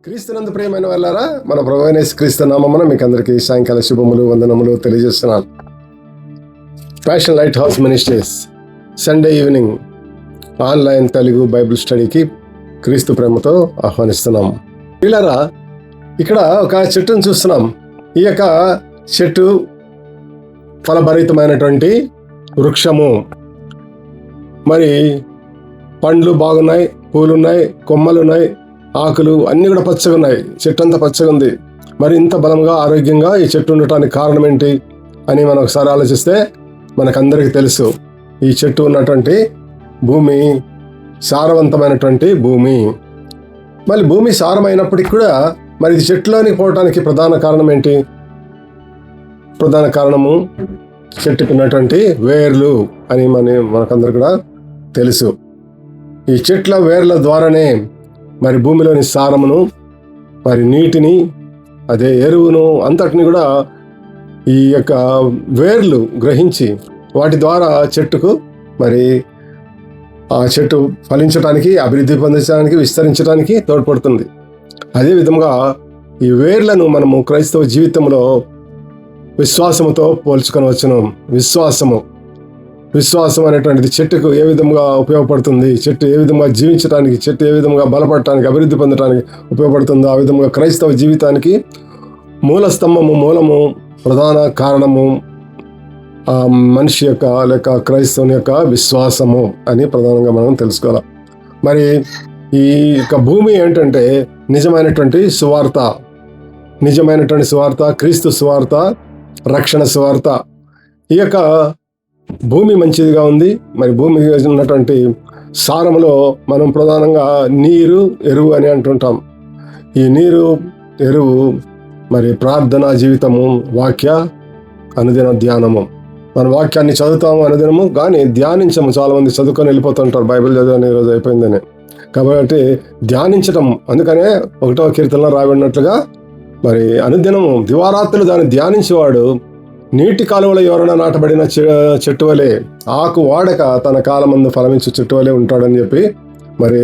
క్రీస్తునందు ప్రియమైన వాళ్ళారా, మన ప్రభువైన యేసుక్రీస్తు నామమున మీకు అందరికీ సాయంకాల శుభములు వందనములు తెలియజేస్తున్నాను. Passion light house ministries Sunday evening online Telugu Bible స్టడీకి క్రీస్తు ప్రేమతో ఆహ్వానిస్తున్నాం. వీళ్ళారా, ఇక్కడ ఒక చెట్టును చూస్తున్నాం. ఈ యొక్క చెట్టు ఫలభరితమైనటువంటి వృక్షము. మరి పండ్లు బాగున్నాయి, పూలున్నాయి, కొమ్మలున్నాయి, ఆకులు అన్నీ కూడా పచ్చగా ఉన్నాయి. చెట్టు అంతా పచ్చగా ఉంది. మరి ఇంత బలంగా ఆరోగ్యంగా ఈ చెట్టు ఉండటానికి కారణం ఏంటి అని మనం ఒకసారి ఆలోచిస్తే మనకందరికీ తెలుసు. ఈ చెట్టు ఉన్నటువంటి భూమి సారవంతమైనటువంటి భూమి. మళ్ళీ భూమి సారమైనప్పటికీ కూడా మరి ఇది చెట్టులోనికి పోవటానికి ప్రధాన కారణం ఏంటి? ప్రధాన కారణము చెట్టుకున్నటువంటి వేర్లు అని మనకందరు కూడా తెలుసు. ఈ చెట్ల వేర్ల ద్వారానే మరి భూమిలోని సారమును, మరి నీటిని, అదే ఎరువును అంతటిని కూడా ఈ యొక్క వేర్లు గ్రహించి వాటి ద్వారా చెట్టుకు మరి ఆ చెట్టు ఫలించడానికి, అభివృద్ధి పొందించడానికి, విస్తరించడానికి తోడ్పడుతుంది. అదేవిధంగా ఈ వేర్లను మనము క్రైస్తవ జీవితంలో విశ్వాసముతో పోల్చుకొనవచ్చును. విశ్వాసం అనేటువంటిది చెట్టుకు ఏ విధంగా ఉపయోగపడుతుంది, చెట్టు ఏ విధంగా జీవించడానికి, చెట్టు ఏ విధంగా బలపడటానికి, అభివృద్ధి పొందడానికి ఉపయోగపడుతుందో ఆ విధంగా క్రైస్తవ జీవితానికి మూలము, ప్రధాన కారణము మనిషి యొక్క లేక క్రైస్తవుని యొక్క విశ్వాసము అని ప్రధానంగా మనం తెలుసుకోవాలి. మరి ఈ యొక్క భూమి ఏంటంటే నిజమైనటువంటి సువార్త, క్రీస్తు సువార్త, రక్షణ సువార్త. ఈ యొక్క భూమి మంచిదిగా ఉంది. మరి భూమి ఉన్నటువంటి సారములో మనం ప్రధానంగా నీరు, ఎరువు అని అంటుంటాం. ఈ నీరు, ఎరువు మరి ప్రార్థనా జీవితము, వాక్య అనుదిన ధ్యానము. మన వాక్యాన్ని చదువుతాము అనుదినము, కానీ ధ్యానించము. చాలామంది చదువుకొని వెళ్ళిపోతుంటారు, బైబిల్ చదివాని ఈరోజు అయిపోయిందని. కాబట్టి ధ్యానించటం, అందుకనే 1వ కీర్తనలో రాబడినట్లుగా మరి అనుదినము దివారాత్రులు దాన్ని ధ్యానించేవాడు నీటి కాలువలో ఎవరైనా నాటబడిన చెట్టు వలె, ఆకు వాడక తన కాలమందు ఫలమించు చెట్టు వలె ఉంటాడని చెప్పి మరి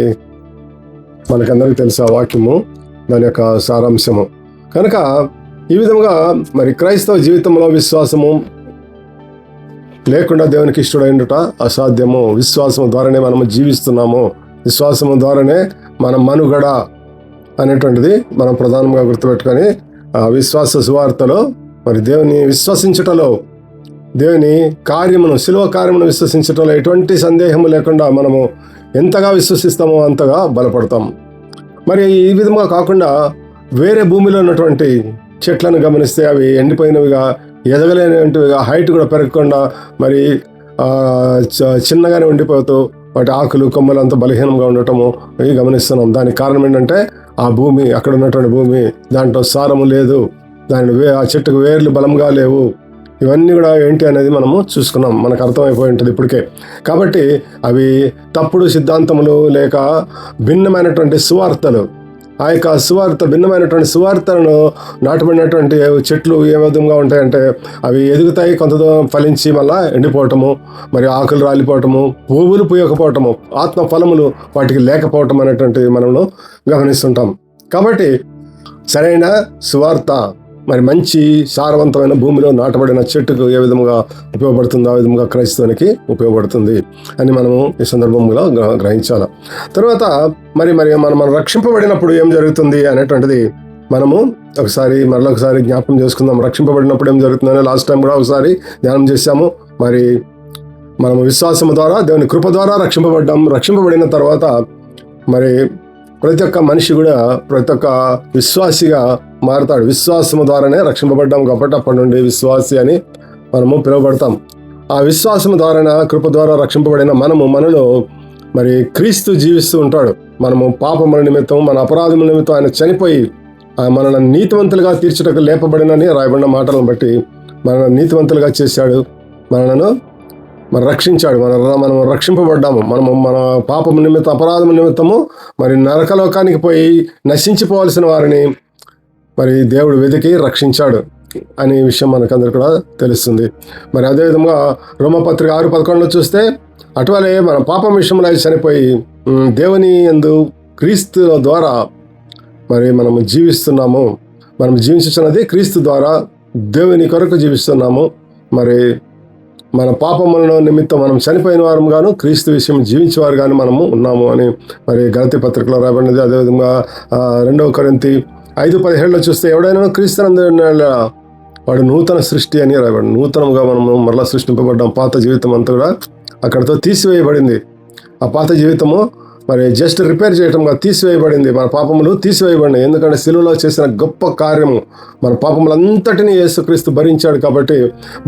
మనకందరికీ తెలుసు ఆ వాక్యము, దాని యొక్క సారాంశము. కనుక ఈ విధంగా మరి క్రైస్తవ జీవితంలో విశ్వాసము లేకుండా దేవునికి ఇష్టడైనట అసాధ్యము. విశ్వాసము ద్వారానే మనము జీవిస్తున్నాము. విశ్వాసము ద్వారానే మన మనుగడ అనేటువంటిది మనం ప్రధానంగా గుర్తుపెట్టుకొని ఆ విశ్వాస సువార్తలో మరి దేవుని విశ్వసించటంలో, దేవుని కార్యమును, శిలువ కార్యమును విశ్వసించటంలో ఎటువంటి సందేహము లేకుండా మనము ఎంతగా విశ్వసిస్తామో అంతగా బలపడతాం. మరి ఈ విధంగా కాకుండా వేరే భూమిలో ఉన్నటువంటి చెట్లను గమనిస్తే అవి ఎండిపోయినవిగా, ఎదగలేనివిగా, హైట్ కూడా పెరగకుండా మరి చిన్నగానే ఉండిపోతూ వాటి ఆకులు, కొమ్మలు అంతా బలహీనంగా ఉండటము ఇవి గమనిస్తున్నాం. దానికి కారణం ఏంటంటే ఆ భూమి, అక్కడ ఉన్నటువంటి భూమి, దాంట్లో సారము లేదు, ఆ చెట్టుకు వేర్లు బలంగా లేవు. ఇవన్నీ కూడా ఏంటి అనేది మనము చూసుకున్నాం, మనకు అర్థమైపోయి ఉంటుంది ఇప్పటికే. కాబట్టి అవి తప్పుడు సిద్ధాంతములు లేక భిన్నమైనటువంటి సువార్తలు. ఆ యొక్క భిన్నమైనటువంటి సువార్తలను నాటబడినటువంటి చెట్లు ఏ విధంగా ఉంటాయంటే అవి ఎదుగుతాయి, కొంత దూరం ఫలించి మళ్ళా ఎండిపోవటము, మరి ఆకులు రాలిపోవటము, పువ్వులు పూయకపోవటము, ఆత్మ ఫలములు వాటికి లేకపోవటం అనేటువంటివి మనము గమనిస్తుంటాం. కాబట్టి సరైన సువార్త మరి మంచి సారవంతమైన భూమిలో నాటబడిన చెట్టుకు ఏ విధంగా ఉపయోగపడుతుందో ఆ విధంగా క్రైస్తవునికి ఉపయోగపడుతుంది అని మనము ఈ సందర్భంలో గ్రహించాలి. తర్వాత మరి మనం రక్షింపబడినప్పుడు ఏం జరుగుతుంది అనేటువంటిది మనము మరొకసారి జ్ఞాపకం చేసుకుందాం. రక్షింపబడినప్పుడు ఏం జరుగుతుందని లాస్ట్ టైం కూడా ఒకసారి ధ్యానం చేశాము. మరి మనము విశ్వాసం ద్వారా, దేవుని కృప ద్వారా రక్షింపబడిన తర్వాత మరి ప్రతి ఒక్క మనిషి కూడా ప్రతి ఒక్క విశ్వాసిగా మారుతాడు. విశ్వాసము ద్వారానే రక్షింపబడ్డాం కాబట్టి అప్పటి నుండి విశ్వాసి అని మనము పిలువబడతాం. ఆ విశ్వాసము ద్వారా, కృప ద్వారా రక్షింపబడిన మనలో మరి క్రీస్తు జీవిస్తూ ఉంటాడు. మనము పాపముల నిమిత్తం, మన అపరాధముల నిమిత్తం ఆయన చనిపోయి మనల్ని నీతివంతులుగా తీర్చుటకు లేపబడినని రాయబడిన మాటలను బట్టి మనల్ని నీతివంతులుగా చేశాడు, మనలను రక్షించాడు. మనం రక్షింపబడ్డాము. మన పాపము నిమిత్తం, అపరాధము నిమిత్తము మరి నరకలోకానికి పోయి నశించిపోవాల్సిన వారిని మరి దేవుడు వెతికి రక్షించాడు అనే విషయం మనకందరూ కూడా తెలుస్తుంది. మరి అదేవిధంగా రోమపత్రిక 6:11 చూస్తే అటువలే మన పాపం విషయంలో చనిపోయి దేవుని యందు క్రీస్తు ద్వారా మరి మనము జీవిస్తున్నాము. మనం జీవించుతున్నది క్రీస్తు ద్వారా, దేవుని కొరకు జీవిస్తున్నాము. మరి మన పాపముల నిమిత్తం మనం చనిపోయిన వారం గాను, క్రీస్తు విషయం జీవించేవారు గాను మనము ఉన్నాము అని మరి గలతీ పత్రికలో రాబడినది. అదేవిధంగా 2 కొరింథీ 5:17 చూస్తే, ఎవడైనా క్రీస్తునందు వాడు నూతన సృష్టి అని రాయబడి, నూతనంగా మనము మరలా సృష్టింపబడ్డాం. పాత జీవితం అంతా కూడా అక్కడితో తీసివేయబడింది. ఆ పాత జీవితము మరి జస్ట్ రిపేర్ చేయటంగా తీసివేయబడింది. మన పాపములు తీసివేయబడినాయి. ఎందుకంటే సిలువలో చేసిన గొప్ప కార్యము, మన పాపములంతటినీ యేసుక్రీస్తు భరించాడు. కాబట్టి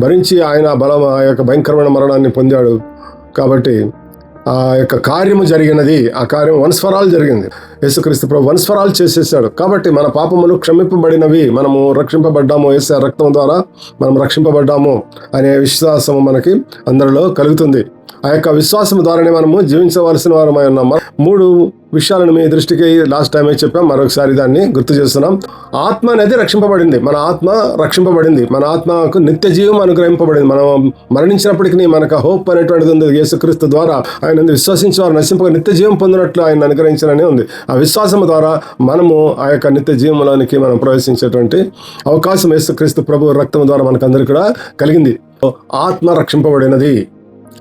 భరించి ఆయన ఆ యొక్క భయంకరమైన మరణాన్ని పొందాడు. కాబట్టి ఆ యొక్క కార్యము జరిగినది. ఆ కార్యం వన్స్ ఫర్ ఆల్ జరిగింది. యేసుక్రీస్తు ప్రభు వన్స్ ఫర్ ఆల్ చేసేసాడు. కాబట్టి మన పాపములు క్షమింపబడినవి, మనము రక్షింపబడ్డాము, యేసు రక్తం ద్వారా మనం రక్షింపబడ్డాము అనే విశ్వాసం మనకి అందరిలో కలుగుతుంది. ఆ యొక్క విశ్వాసం ద్వారానే మనము జీవించవలసిన వారమై ఉన్నాం. 3 విషయాలను మీ దృష్టికి లాస్ట్ టైమే చెప్పాం, మరొకసారి దాన్ని గుర్తు చేస్తున్నాం. ఆత్మ అనేది రక్షింపబడింది. మన ఆత్మ రక్షింపబడింది. మన ఆత్మకు నిత్య జీవం అనుగ్రహింపబడింది. మనం మరణించినప్పటికీ మనకు హోప్ అనేటువంటిది ఉంది. యేసుక్రీస్తు ద్వారా ఆయన విశ్వసించేవారు నశింపక నిత్య జీవం పొందినట్లు ఆయన అనుగ్రహించాలని ఉంది. ఆ విశ్వాసం ద్వారా మనము ఆ యొక్క నిత్య జీవంలోనికి మనం ప్రవేశించేటువంటి అవకాశం యేసుక్రీస్తు ప్రభు రక్తం ద్వారా మనకు అందరికీ కూడా కలిగింది. ఆత్మ రక్షింపబడినది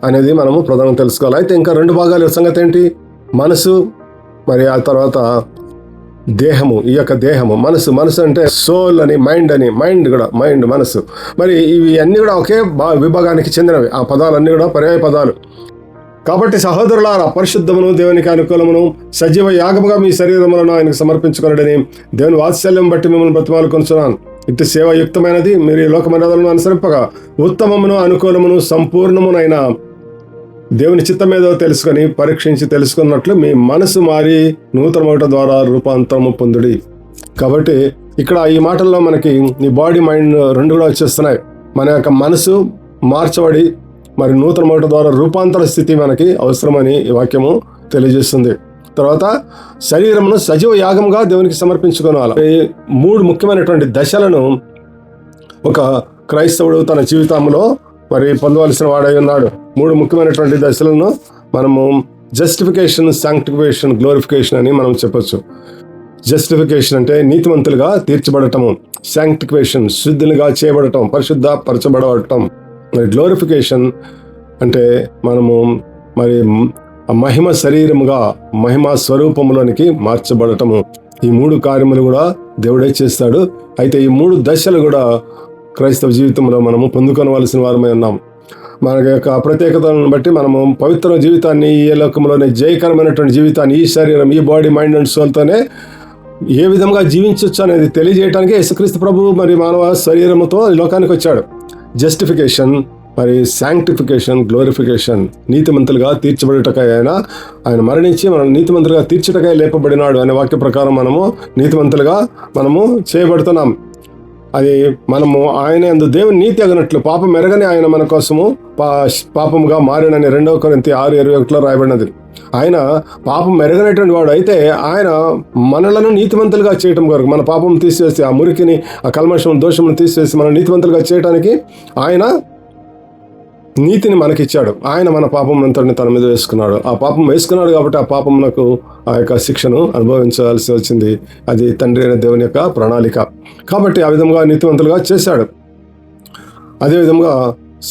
అనేది మనము ప్రధానంగా తెలుసుకోవాలి. అయితే ఇంకా 2 భాగాల సంగతి ఏంటి? మనసు, మరి ఆ తర్వాత దేహము. ఈ యొక్క దేహము, మనసు అంటే సోల్ అని, మైండ్ కూడా, మనసు. మరి ఇవి అన్నీ కూడా ఒకే విభాగానికి చెందినవి. ఆ పదాలన్నీ కూడా పర్యాయ పదాలు. కాబట్టి సహోదరులారా, పరిశుద్ధమును దేవునికి అనుకూలమును సజీవ యాగముగా మీ శరీరములను ఆయనకు సమర్పించుకొనడని దేవుని వాత్సల్యం బట్టి మిమ్మల్ని బ్రతిమాలుకొనుచున్నాను. ఇటు సేవాయుక్తమైనది మీరు ఈ లోక మర్యాదలను అనుసరింపగా ఉత్తమమును అనుకూలమును సంపూర్ణమునైన దేవుని చిత్తం ఏదో తెలుసుకొని పరీక్షించి తెలుసుకున్నట్లు మీ మనసు మారి నూతనమౌట ద్వారా రూపాంతరము పొందుడి. కాబట్టి ఇక్కడ ఈ మాటల్లో మనకి ఈ బాడీ మైండ్ 2 కూడా వచ్చేస్తున్నాయి. మన యొక్క మనసు మార్చబడి మరి నూతనమౌట ద్వారా రూపాంతర స్థితి మనకి అవసరమని ఈ వాక్యము తెలియజేస్తుంది. తర్వాత శరీరమును సజీవ యాగంగా దేవునికి సమర్పించుకోవాలి. 3 ముఖ్యమైనటువంటి దశలను ఒక క్రైస్తవుడు తన జీవితంలో మరి పొందవలసిన వాడై ఉన్నాడు. 3 ముఖ్యమైనటువంటి దశలను మనము జస్టిఫికేషన్, శాంక్టిఫికేషన్, గ్లోరిఫికేషన్ అని మనం చెప్పొచ్చు. జస్టిఫికేషన్ అంటే నీతిమంతులుగా తీర్చబడటము, శాంక్టిఫికేషన్ శుద్ధులుగా చేయబడటం, పరిశుద్ధపరచబడటం. మరి గ్లోరిఫికేషన్ అంటే మనము మరి మహిమ శరీరముగా, మహిమ స్వరూపములోనికి మార్చబడటము. ఈ 3 కార్యములు కూడా దేవుడే చేస్తాడు. అయితే ఈ 3 దశలు కూడా క్రైస్తవ జీవితంలో మనము పొందుకోవలసిన వారమై ఉన్నాం. మన యొక్క ప్రత్యేకతలను బట్టి మనము పవిత్ర జీవితాన్ని, ఈ లోకంలోనే జయకరమైనటువంటి జీవితాన్ని, ఈ శరీరం, ఈ బాడీ, మైండ్ అండ్ సోల్తోనే ఏ విధంగా జీవించవచ్చు అనేది తెలియజేయడానికి యేసుక్రీస్తు ప్రభు మరి మానవ శరీరముతో ఈ లోకానికి వచ్చాడు. జస్టిఫికేషన్, మరి శాంక్టిఫికేషన్, గ్లోరిఫికేషన్. నీతిమంతులుగా తీర్చబడుటకై ఆయన మరణించి మనం నీతిమంతులుగా తీర్చుటకై లేపబడినాడు అనే వాక్య ప్రకారం మనము నీతిమంతులుగా మనము చేయబడుతున్నాం. అది మనము ఆయన యందు దేవుని నీతి అగినట్లు పాపం ఎరగని ఆయన మన కోసము పాపముగా మారినని 2 కొరింథీ 6:21 రాయబడినది. ఆయన పాపం ఎరగనటువంటి వాడు. అయితే ఆయన మనలను నీతిమంతులుగా చేయటం కొరకు, మన పాపం తీసివేసి, ఆ మురికిని, ఆ కల్మషం, దోషమును తీసివేసి మనం నీతిమంతులుగా చేయడానికి ఆయన నీతిని మనకిచ్చాడు. ఆయన మన పాపం అంతటిని తన మీద వేసుకున్నాడు. ఆ పాపం వేసుకున్నాడు కాబట్టి ఆ పాపమునకు ఆ యొక్క శిక్షను అనుభవించాల్సి వచ్చింది. అది తండ్రి అయిన దేవుని యొక్క ప్రణాళిక. కాబట్టి ఆ విధంగా నీతివంతులుగా చేశాడు. అదేవిధంగా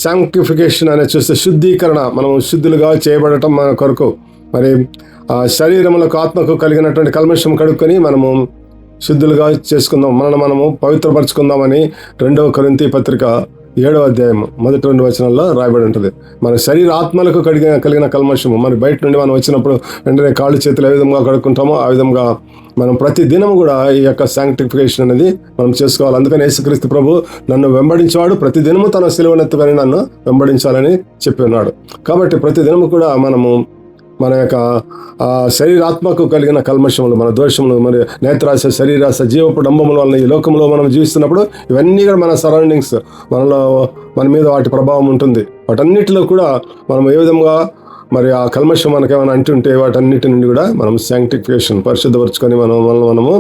శాంక్టిఫికేషన్ అనేది చూస్తే శుద్ధీకరణ, మనం శుద్ధులుగా చేయబడటం మన కొరకు. మరి ఆ శరీరములకు, ఆత్మకు కలిగినటువంటి కల్మషం కడుక్కొని మనము శుద్ధులుగా చేసుకుందాం, మనము పవిత్రపరచుకుందామని 2 కొరింథీ పత్రిక 7వ అధ్యాయం మొదటి 2 వచనాల్లో రాయబడి ఉంటుంది. మన శరీర ఆత్మలకు కలిగిన కల్మషము, మన బయట నుండి మనం వచ్చినప్పుడు వెంటనే కాళ్ళు చేతులు ఏ విధంగా కడుక్కుంటామో ఆ విధంగా మనం ప్రతి దినం కూడా ఈ యొక్క శాంక్టిఫికేషన్ అనేది మనం చేసుకోవాలి. అందుకని యేసుక్రీస్తు ప్రభు నన్ను వెంబడించేవాడు ప్రతి దినము తన సిలువనెత్తుకొని నన్ను వెంబడించాలని చెప్పి ఉన్నాడు. కాబట్టి ప్రతి దినము కూడా మనము మన యొక్క శరీరాత్మకు కలిగిన కల్మషములు, మన దోషములు, మరి నేత్రాశ, శరీరాశ, జీవపు డంబముల వలన ఈ లోకంలో మనం జీవిస్తున్నప్పుడు ఇవన్నీ కూడా మన సరౌండింగ్స్, మన మీద వాటి ప్రభావం ఉంటుంది. వాటన్నిటిలో కూడా మనం ఏ విధంగా మరి ఆ కల్మషం మనకేమైనా అంటుంటే వాటన్నిటి నుండి కూడా మనం శాంక్టిఫికేషన్, పరిశుద్ధపరుచుకొని మనము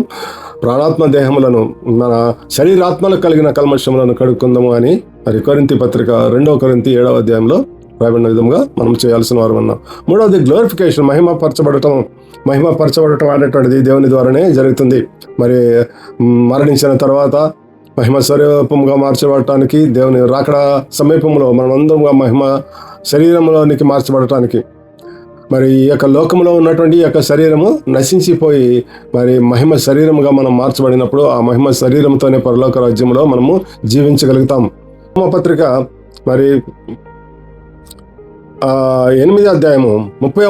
ప్రాణాత్మ దేహములను, మన శరీరాత్మలకు కలిగిన కల్మషములను కడుక్కుందాము అని మరి కొరింథీ పత్రిక 2 కొరింథీ 7వ అధ్యాయంలో రాయబడిన విధంగా మనం చేయాల్సిన వారు ఉన్నాం. మూడవది గ్లోరిఫికేషన్, మహిమపరచబడటం అనేటువంటిది దేవుని ద్వారానే జరుగుతుంది. మరి మరణించిన తర్వాత మహిమ స్వరూపంగా మార్చబడటానికి, దేవుని రాకడ సమీపంలో మనం అందరంగా మహిమ శరీరంలోనికి మార్చబడటానికి, మరి ఈ యొక్క లోకంలో ఉన్నటువంటి ఈ యొక్క శరీరము నశించిపోయి మరి మహిమ శరీరముగా మనం మార్చబడినప్పుడు ఆ మహిమ శరీరంతోనే పరలోక రాజ్యంలో మనము జీవించగలుగుతాం. పత్రిక మరి 8వ అధ్యాయము 30వ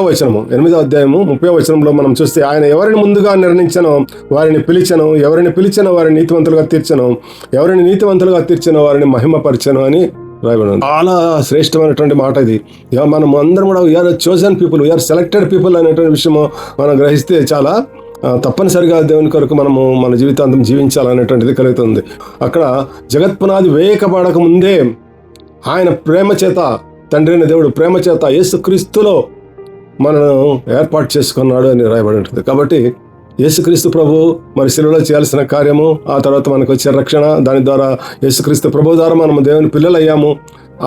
వచనంలో మనం చూస్తే, ఆయన ఎవరిని ముందుగా నిర్ణయించనో వారిని పిలిచెను, ఎవరిని పిలిచెనో వారిని నీతివంతులుగా తీర్చెను, ఎవరిని నీతివంతులుగా తీర్చెనో వారిని మహిమపరచెను అని రాయబడి ఉంది. చాలా శ్రేష్టమైనటువంటి మాట ఇది. మనం అందరం కూడా we are chosen people, we are selected people అనేటువంటి విషయము మనం గ్రహిస్తే చాలా తప్పనిసరిగా దేవుని కొరకు మనము మన జీవితాంతం జీవించాలనేటువంటిది కలుగుతుంది. అక్కడ జగత్పునాది వేయకపడక ముందే ఆయన ప్రేమ చేత, తండ్రి అయిన దేవుడు ప్రేమ చేత యేసుక్రీస్తులో మనను ఏర్పాటు చేసుకున్నాడు అని రాయబడి ఉంటుంది. కాబట్టి యేసుక్రీస్తు ప్రభు మరి శిలువలో చేయాల్సిన కార్యము, ఆ తర్వాత మనకు వచ్చే రక్షణ, దాని ద్వారా యేసుక్రీస్తు ప్రభు ద్వారా మనము దేవుని పిల్లలయ్యాము.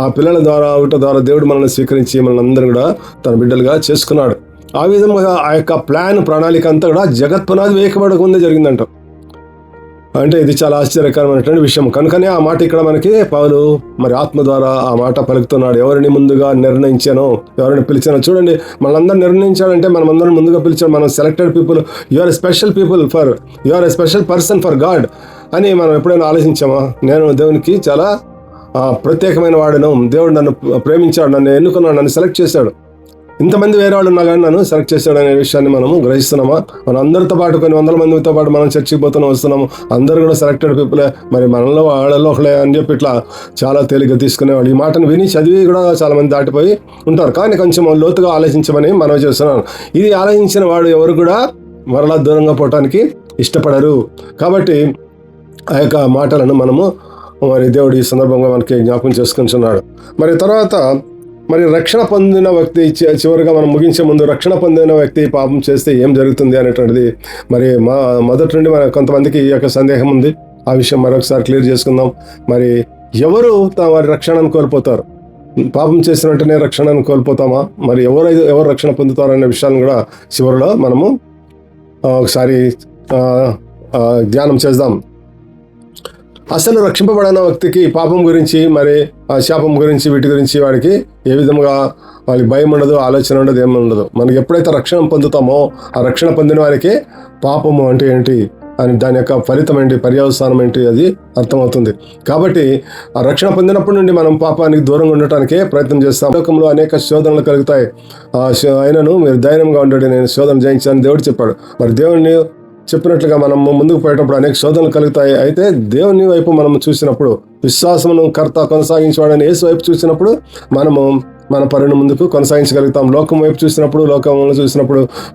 ఆ పిల్లల ద్వారా దేవుడు మనల్ని స్వీకరించి మనల్ని అందరూ కూడా తన బిడ్డలుగా చేసుకున్నాడు. ఆ విధంగా ఆ యొక్క ప్రణాళిక అంతా కూడా జగత్పునాది వేయకబడక ముందే జరిగిందంట. అంటే ఇది చాలా ఆశ్చర్యకరమైనటువంటి విషయం. కనుకనే ఆ మాట ఇక్కడ మనకి పౌలు మరి ఆత్మ ద్వారా ఆ మాట పలుకుతున్నాడు. ఎవరిని ముందుగా నిర్ణయించానో, ఎవరిని పిలిచానో. చూడండి, మనందరూ నిర్ణయించాడంటే మనం అందరం ముందుగా పిలిచాడు. మనం selected people, you are a special person for God అని మనం ఎప్పుడైనా ఆలోచించామా? నేను దేవునికి చాలా ప్రత్యేకమైన వాడను, దేవుడు నన్ను ప్రేమించాడు, నన్ను ఎన్నుకున్నాడు, నన్ను సెలెక్ట్ చేశాడు. ఇంతమంది వేరే వాళ్ళు ఉన్నా కానీ నన్ను సెలెక్ట్ చేశాడు అనే విషయాన్ని మనము గ్రహిస్తున్నామా? మన అందరితో పాటు కొన్ని వందల మందితో పాటు మనం చర్చికి వస్తున్నాము. అందరూ కూడా సెలెక్టెడ్ పీపులే, మరి మనలో వాళ్ళలో ఒకలే అని చెప్పి ఇట్లా చాలా తేలిగ్గా తీసుకునేవాళ్ళు. ఈ మాటను విని చదివి కూడా చాలా మంది దాటిపోయి ఉంటారు. కానీ కొంచెం లోతుగా ఆలోచించమని మనం చేస్తున్నాను. ఇది ఆలోచించిన వాడు ఎవరు కూడా మరలా దూరంగా పోవటానికి ఇష్టపడరు. కాబట్టి ఆ యొక్క మాటలను మనము మరి దేవుడు ఈ సందర్భంగా మనకి జ్ఞాపకం చేసుకుంటున్నాడు. మరి తర్వాత మరి రక్షణ పొందిన వ్యక్తి, చివరిగా మనం ముగించే ముందు, రక్షణ పొందిన వ్యక్తి పాపం చేస్తే ఏం జరుగుతుంది అనేటువంటిది మరి మొదటి నుండి మన కొంతమందికి ఈ యొక్క సందేహం ఉంది. ఆ విషయం మరొకసారి క్లియర్ చేసుకుందాం. మరి ఎవరు వారి రక్షణను కోల్పోతారు? పాపం చేసిన వెంటనే రక్షణను కోల్పోతామా? మరి ఎవరు రక్షణ పొందుతారు అనే విషయాన్ని కూడా చివరిలో మనము ఒకసారి ధ్యానం చేద్దాం. అసలు రక్షింపబడిన వ్యక్తికి పాపం గురించి, మరి ఆ శాపం గురించి, వీటి గురించి వాడికి ఏ విధంగా వాళ్ళకి భయం ఉండదు, ఆలోచన ఉండదు, ఏమి ఉండదు. మనకి ఎప్పుడైతే రక్షణ పొందుతామో ఆ రక్షణ పొందిన వారికి పాపము అంటే ఏంటి అని, దాని యొక్క ఫలితం ఏంటి, పర్యవసానం ఏంటి, అది అర్థమవుతుంది. కాబట్టి ఆ రక్షణ పొందినప్పటి నుండి మనం పాపానికి దూరంగా ఉండటానికే ప్రయత్నం చేస్తాం. లోకంలో అనేక శోధనలు కలుగుతాయి. అయినను మీరు ధైర్యంగా ఉండండి, నేను శోధన జయించాలని దేవుడు చెప్పాడు. మరి దేవుడిని చెప్పినట్లుగా మనం ముందుకు పోయేటప్పుడు అనేక శోధనలు కలుగుతాయి. అయితే దేవుని వైపు మనం చూసినప్పుడు, విశ్వాసమును కర్త కొనసాగించేవాడని యేసు వైపు చూసినప్పుడు మనము మన పనిని ముందుకు కొనసాగించగలుగుతాం. లోకం వైపు చూసినప్పుడు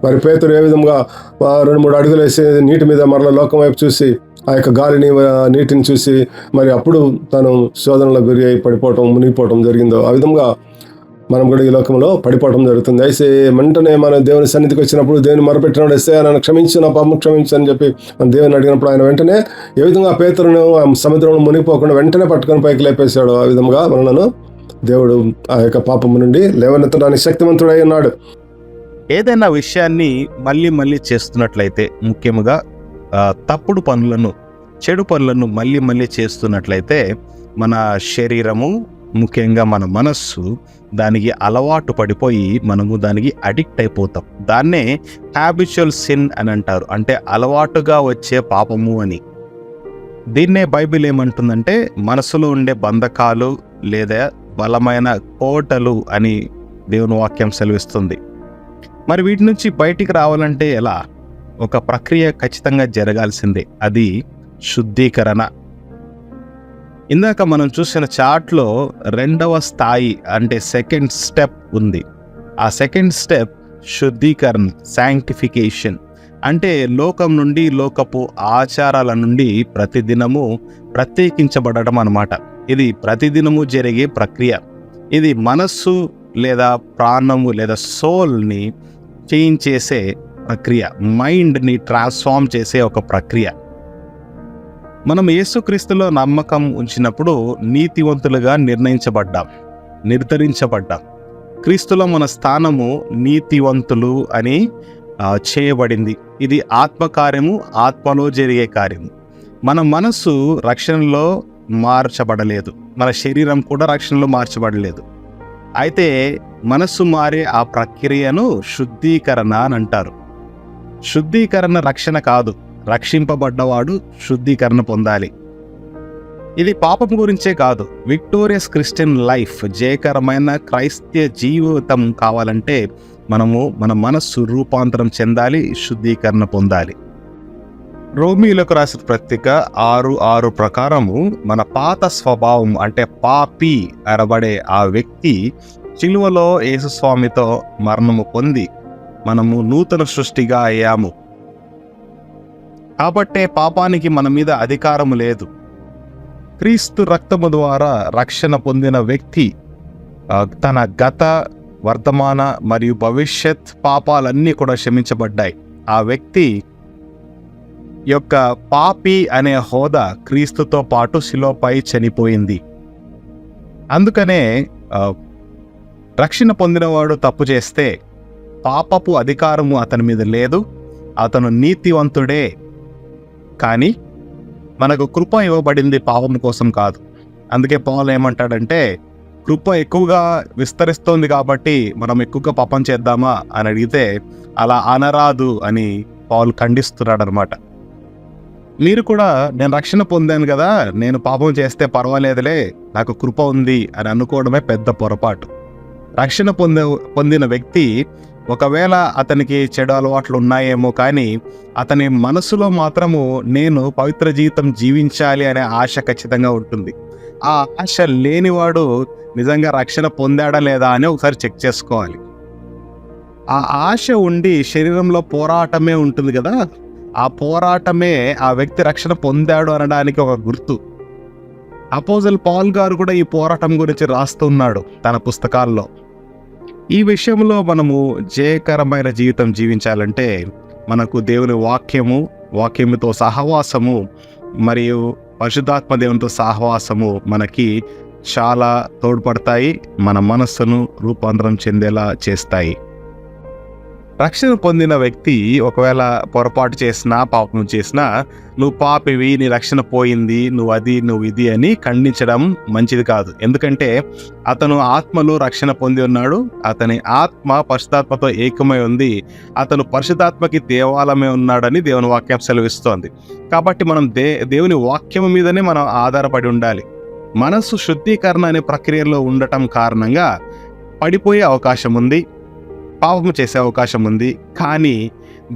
మరి పేతురు ఏ విధంగా 2-3 అడుగులు వేసి నీటి మీద మరలా లోకం వైపు చూసి ఆ యొక్క గాలిని, నీటిని చూసి మరి అప్పుడు తను శోధనలో గురి అయి పడిపోవటం, మునిగిపోవటం జరిగిందో, ఆ విధంగా మనం కూడా ఈ లోకంలో పడిపోవడం జరుగుతుంది. అయితే వెంటనే మన దేవుని సన్నిధికి వచ్చినప్పుడు, దేవుని మొరపెట్టినప్పుడు ఎస్తే నన్ను క్షమించు, నా పాపం క్షమించు అని చెప్పి మన దేవుని అడిగినప్పుడు ఆయన వెంటనే ఏ విధంగా పేతురును సముద్రంలో మునిగిపోకుండా వెంటనే పట్టుకొని పైకి లేపేశాడు. ఆ విధంగా మనలను దేవుడు ఆ యొక్క పాపము నుండి లేవనెత్తడానికి శక్తివంతుడై ఉన్నాడు. ఏదైనా విషయాన్ని మళ్ళీ మళ్ళీ చేస్తున్నట్లయితే, ముఖ్యంగా తప్పుడు పనులను, చెడు పనులను మళ్ళీ చేస్తున్నట్లయితే మన శరీరము, ముఖ్యంగా మన మనస్సు దానికి అలవాటు పడిపోయి మనము దానికి అడిక్ట్ అయిపోతాం. దాన్నే హ్యాబిచువల్ సిన్ అని అంటారు, అంటే అలవాటుగా వచ్చే పాపము అని. దీన్నే బైబిల్ ఏమంటుందంటే మనసులో ఉండే బంధకాలు లేదా బలమైన కోటలు అని దేవుని వాక్యం సెలవిస్తుంది. మరి వీటి నుంచి బయటికి రావాలంటే ఎలా? ఒక ప్రక్రియ ఖచ్చితంగా జరగాల్సిందే, అది శుద్ధీకరణ. ఇందాక మనం చూసిన చార్ట్లో 2వ స్థాయి అంటే సెకండ్ స్టెప్ ఉంది. ఆ సెకండ్ స్టెప్ శుద్ధీకరణ, శాంక్టిఫికేషన్. అంటే లోకం నుండి, లోకపు ఆచారాల నుండి ప్రతిదినము ప్రత్యేకించబడటం అన్నమాట. ఇది ప్రతిదినము జరిగే ప్రక్రియ. ఇది మనస్సు లేదా ప్రాణము లేదా సోల్ని చేంజ్ చేసే ప్రక్రియ, మైండ్ని ట్రాన్స్ఫార్మ్ చేసే ఒక ప్రక్రియ. మనం యేసుక్రీస్తులో నమ్మకం ఉంచినప్పుడు నీతివంతులుగా నిర్ణయించబడ్డాం, నిర్ధారించబడ్డాం. క్రీస్తులో మన స్థానము నీతివంతులు అని చేయబడింది. ఇది ఆత్మకార్యము, ఆత్మలో జరిగే కార్యము. మన మనసు రక్షణలో మార్చబడలేదు, మన శరీరం కూడా రక్షణలో మార్చబడలేదు. అయితే మనస్సు మారే ఆ ప్రక్రియను శుద్ధీకరణ అని అంటారు. శుద్ధీకరణ రక్షణ కాదు, రక్షింపబడ్డవాడు శుద్ధీకరణ పొందాలి. ఇది పాపం గురించే కాదు, విక్టోరియస్ క్రిస్టియన్ లైఫ్, జయకరమైన క్రైస్తవ జీవితం కావాలంటే మనము మన మనస్సు రూపాంతరం చెందాలి, శుద్ధీకరణ పొందాలి. రోమీయులకు రాసిన పత్రిక 6:6 ప్రకారము మన పాత స్వభావం అంటే పాపి అనబడే ఆ వ్యక్తి సిలువలో యేసుస్వామితో మరణము పొంది మనము నూతన సృష్టిగా అయ్యాము. కాబట్టే పాపానికి మన మీద అధికారము లేదు. క్రీస్తు రక్తము ద్వారా రక్షణ పొందిన వ్యక్తి తన గత, వర్తమాన మరియు భవిష్యత్ పాపాలన్నీ కూడా క్షమించబడ్డాయి. ఆ వ్యక్తి యొక్క పాపి అనే హోదా క్రీస్తుతో పాటు శిలువపై చనిపోయింది. అందుకనే రక్షణ పొందినవాడు తప్పు చేస్తే పాపపు అధికారము అతని మీద లేదు, అతను నీతివంతుడే. కానీ మనకు కృప ఇవ్వబడింది పాపం కోసం కాదు. అందుకే పౌలు ఏమంటాడంటే, కృప ఎక్కువగా విస్తరిస్తోంది కాబట్టి మనం ఎక్కువగా పాపం చేద్దామా అని అడిగితే అలా అనరాదు అని పౌలు ఖండిస్తున్నాడు అనమాట. మీరు కూడా నేను రక్షణ పొందాను కదా, నేను పాపం చేస్తే పర్వాలేదులే, నాకు కృప ఉంది అని అనుకోవడమే పెద్ద పొరపాటు. రక్షణ పొందిన వ్యక్తి ఒకవేళ అతనికి చెడు అలవాట్లు ఉన్నాయేమో, కానీ అతని మనసులో మాత్రము నేను పవిత్ర జీవితం జీవించాలి అనే ఆశ ఖచ్చితంగా ఉంటుంది. ఆ ఆశ లేనివాడు నిజంగా రక్షణ పొందాడా లేదా అని ఒకసారి చెక్ చేసుకోవాలి. ఆ ఆశ ఉండి శరీరంలో పోరాటమే ఉంటుంది కదా, ఆ పోరాటమే ఆ వ్యక్తి రక్షణ పొందాడు అనడానికి ఒక గుర్తు. అపోజిల్ పౌల్ గారు కూడా ఈ పోరాటం గురించి రాస్తున్నాడు తన పుస్తకాల్లో. ఈ విషయంలో మనము జయకరమైన జీవితం జీవించాలంటే మనకు దేవుని వాక్యముతో సహవాసము మరియు పరిశుద్ధాత్మ దేవునితో సహవాసము మనకి చాలా తోడ్పడతాయి, మన మనస్సును రూపాంతరం చెందేలా చేస్తాయి. రక్షణ పొందిన వ్యక్తి ఒకవేళ పొరపాటు చేసినా, పాపం చేసినా, నువ్వు పాపివి, నీ రక్షణ పోయింది, నువ్వు అది, నువ్వు ఇది అని ఖండించడం మంచిది కాదు. ఎందుకంటే అతను ఆత్మలో రక్షణ పొంది ఉన్నాడు, అతని ఆత్మ పరిశుద్ధాత్మతో ఏకమై ఉంది, అతను పరిశుద్ధాత్మకి దేవాలయమే ఉన్నాడని దేవుని వాక్యం సెలవిస్తోంది. కాబట్టి మనం దేవుని వాక్యం మీదనే మనం ఆధారపడి ఉండాలి. మనస్సు శుద్ధీకరణ అనే ప్రక్రియలో ఉండటం కారణంగా పడిపోయే అవకాశం ఉంది, పాపము చేసే అవకాశం ఉంది. కానీ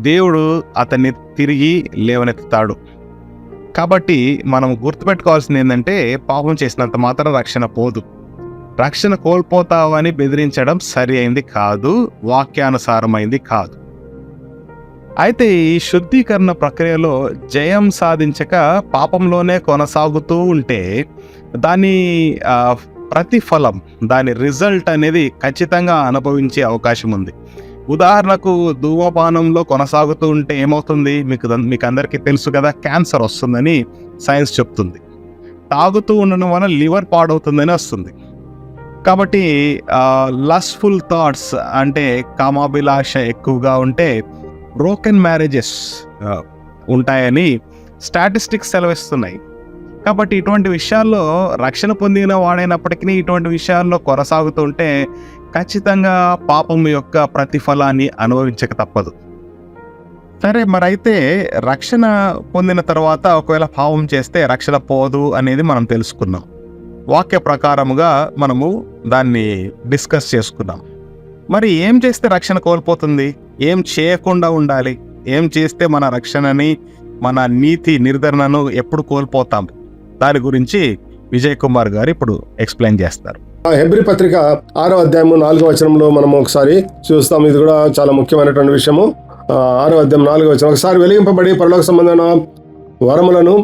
దేవుడు అతన్ని తిరిగి లేవనెత్తుతాడు. కాబట్టి మనం గుర్తుపెట్టుకోవాల్సింది ఏంటంటే, పాపం చేసినంత మాత్రం రక్షణ పోదు. రక్షణ కోల్పోతావు అని బెదిరించడం సరి అయింది కాదు, వాక్యానుసారమైంది కాదు. అయితే ఈ శుద్ధీకరణ ప్రక్రియలో జయం సాధించక పాపంలోనే కొనసాగుతూ ఉంటే దాని ప్రతిఫలం, దాని రిజల్ట్ అనేది ఖచ్చితంగా అనుభవించే అవకాశం ఉంది. ఉదాహరణకు ధూమపానంలో కొనసాగుతూ ఉంటే ఏమవుతుంది మీకు అందరికీ తెలుసు కదా, క్యాన్సర్ వస్తుందని సైన్స్ చెప్తుంది. తాగుతూ ఉండడం వల్ల లివర్ పాడవుతుందని వస్తుంది. కాబట్టి లస్ట్ఫుల్ థాట్స్ అంటే కామాభిలాష ఎక్కువగా ఉంటే బ్రోకెన్ మ్యారేజెస్ ఉంటాయని స్టాటిస్టిక్స్ సెలవిస్తున్నాయి. కాబట్టి ఇటువంటి విషయాల్లో రక్షణ పొందిన వాడైనప్పటికీ ఇటువంటి విషయాల్లో కొనసాగుతుంటే ఖచ్చితంగా పాపం యొక్క ప్రతిఫలాన్ని అనుభవించక తప్పదు. సరే, మరైతే రక్షణ పొందిన తర్వాత ఒకవేళ పాపం చేస్తే రక్షణ పోదు అనేది మనం తెలుసుకున్నాం. వాక్య ప్రకారముగా మనము దాన్ని డిస్కస్ చేసుకున్నాం. మరి ఏం చేస్తే రక్షణ కోల్పోతుంది? ఏం చేయకుండా ఉండాలి? ఏం చేస్తే మన రక్షణని, మన నీతి నిర్ధారణను ఎప్పుడు కోల్పోతాం? దాని గురించి విజయ్ కుమార్ గారు ఇప్పుడు ఎక్స్ప్లెయిన్ చేస్తారు. హెబ్రీ పత్రిక 6వ అధ్యాయము 4వ వచనంలో మనం ఒకసారి చూస్తాం. ఇది కూడా చాలా ముఖ్యమైనటువంటి విషయము. 6వ అధ్యాయం 4వ వచనం, ఒకసారి వెలిగింపబడి పరలోక సంబంధమైన వరములను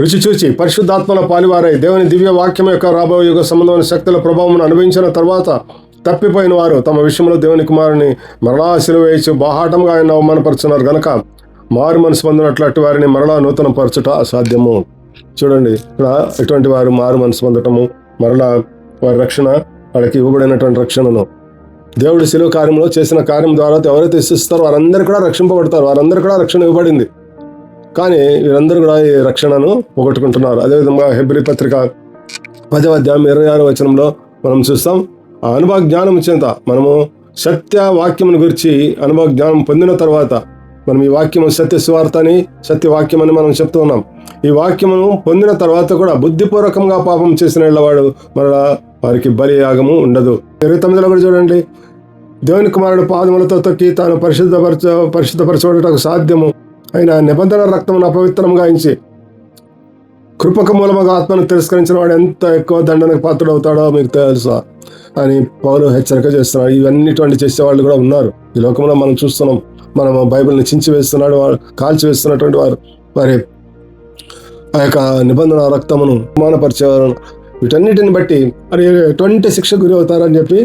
రుచి చూచి పరిశుద్ధాత్మల పాలివారై దేవుని దివ్య వాక్యం యొక్క రాబోయే యుగ సంబంధమైన శక్తుల ప్రభావం అనుభవించిన తర్వాత తప్పిపోయిన వారు తమ విషయంలో దేవుని కుమారుని మరలా సిలువ వేయించి బాహాటంగా ఆయన అవమానపరుచున్నారు గనక మారు మనసు పొందినట్లు అటు వారిని మరలా నూతన పరచుట అసాధ్యము. చూడండి, ఇక్కడ ఇటువంటి వారు మారు మనసు పొందటము, మరలా వారి రక్షణ వాళ్ళకి ఇవ్వబడినటువంటి రక్షణను. దేవుడు శిలువ కార్యంలో చేసిన కార్యం ద్వారా ఎవరైతే విశ్వసిస్తారో వారందరూ కూడా రక్షింపబడతారు, వారందరూ కూడా రక్షణ ఇవ్వబడింది. కానీ వీరందరూ కూడా ఈ రక్షణను పోగొట్టుకుంటున్నారు. అదేవిధంగా హెబ్రీ పత్రిక 10వ అధ్యాయం 26వ వచనంలో మనం చూస్తాం, ఆ అనుభవ జ్ఞానం చేత మనము సత్య వాక్యమును గురించి అనుభవ జ్ఞానం పొందిన తర్వాత మనం ఈ వాక్యము సత్య సువార్త అని, సత్యవాక్యం అని మనం చెప్తూ ఉన్నాం. ఈ వాక్యమును పొందిన తర్వాత కూడా బుద్ధిపూర్వకంగా పాపం చేసిన వాడు మరలా వారికి బలి యాగము ఉండదు. 29లో కూడా చూడండి, దేవుని కుమారుడు పాదములతో తొక్కి తాను పరిశుద్ధపరచబడటకు సాధ్యము అయిన నిబంధన రక్తమును అపవిత్రంగా గాయించి కృపక మూలముగా ఆత్మను తిరస్కరించిన వాడు ఎంత ఎక్కువ దండనకు పాత్రుడవుతాడో మీకు తెలుసా అని పౌలు హెచ్చరిక చేస్తున్నాడు. ఇవన్నిటువంటి చేసేవాళ్ళు కూడా ఉన్నారు ఈ లోకంలో. మనం చూస్తున్నాం, మనం బైబిల్ని చించి వేస్తున్నాడు, కాల్చి వేస్తున్నటువంటి వారు మరి ఆ యొక్క నిబంధన రక్తమును అవమానపరిచేవారు. వీటన్నిటిని బట్టి మరి ఎటువంటి శిక్ష గురి అవుతారని చెప్పి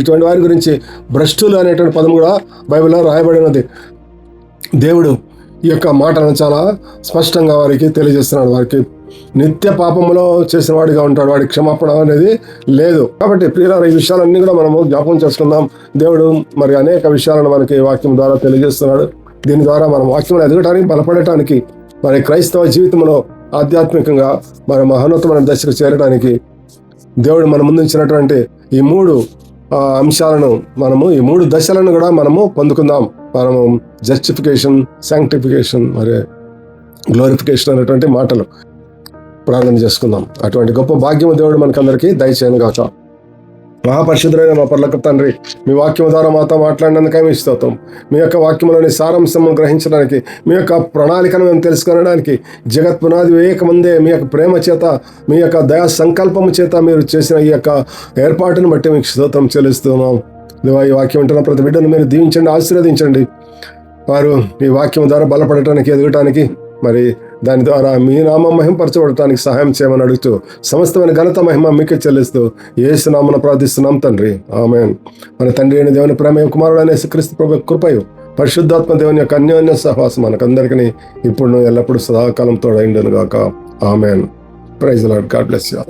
ఇటువంటి వారి గురించి భ్రష్టులు అనేటువంటి పదం కూడా బైబిల్లో రాయబడినది. దేవుడు ఈ యొక్క మాటలను చాలా స్పష్టంగా వారికి తెలియజేస్తున్నాడు. వారికి నిత్య పాపములో చేసిన వాడిగా ఉంటాడు, వాడికి క్షమాపణ అనేది లేదు. కాబట్టి ప్రియులారా, ఈ విషయాలన్నీ కూడా మనము జ్ఞాపకం చేసుకుందాం. దేవుడు మరి అనేక విషయాలను మనకి వాక్యం ద్వారా తెలియజేస్తున్నాడు. దీని ద్వారా మనం వాక్యంలో ఎదగటానికి, బలపడటానికి, మరి క్రైస్తవ జీవితంలో ఆధ్యాత్మికంగా మరి మహోన్నతమైన దశకు చేరడానికి దేవుడు మన ముందుంచినటువంటి ఈ 3 అంశాలను మనము, ఈ 3 దశలను కూడా మనము పొందుకుందాం. మనము జస్టిఫికేషన్, శాంక్టిఫికేషన్, మరి గ్లోరిఫికేషన్ అనేటువంటి మాటలు ప్రార్థన చేసుకుందాం. అటువంటి గొప్ప భాగ్యము దేవుడు మనకందరికీ దయచేయను గాక. మహాపరిశుద్ధుడైన మా పరలోక తండ్రి, మీ వాక్యం ద్వారా మాతో మాట్లాడినందుకే మీ స్తోత్రం. మీ యొక్క వాక్యంలోని సారాంశం గ్రహించడానికి, మీ యొక్క ప్రణాళికను మేము తెలుసుకోవడానికి, జగత్ పునాది వేయకముందే మీ యొక్క ప్రేమ చేత, మీ యొక్క దయా సంకల్పము చేత మీరు చేసిన ఈ యొక్క ఏర్పాటును బట్టి మీకు స్తోత్రం చెల్లిస్తున్నాం. ఈ వాక్యం వింటున్న ప్రతి బిడ్డను మీరు దీవించండి, ఆశీర్వదించండి. వారు ఈ వాక్యం ద్వారా బలపడటానికి, ఎదగటానికి, మరి దాని ద్వారా మీ నామం మహింపరచబడటానికి సహాయం చేయమని అడుగుతూ, సమస్తమైన ఘనత మహిమ మీకే చెల్లిస్తూ యేసు నామమున ప్రార్థిస్తున్నాం తండ్రి, ఆమేన్. మన తండ్రి అయిన దేవుని ప్రేమ, కుమారుడైన యేసుక్రీస్తు ప్రభు కృపయు, పరిశుద్ధాత్మ దేవుని యొక్క అన్యోన్య సహవాసం మనకందరికీ ఇప్పుడు ఎల్లప్పుడూ సదాకాలం తోడైండును గాక. ఆమేన్. Praise the lord. God bless you.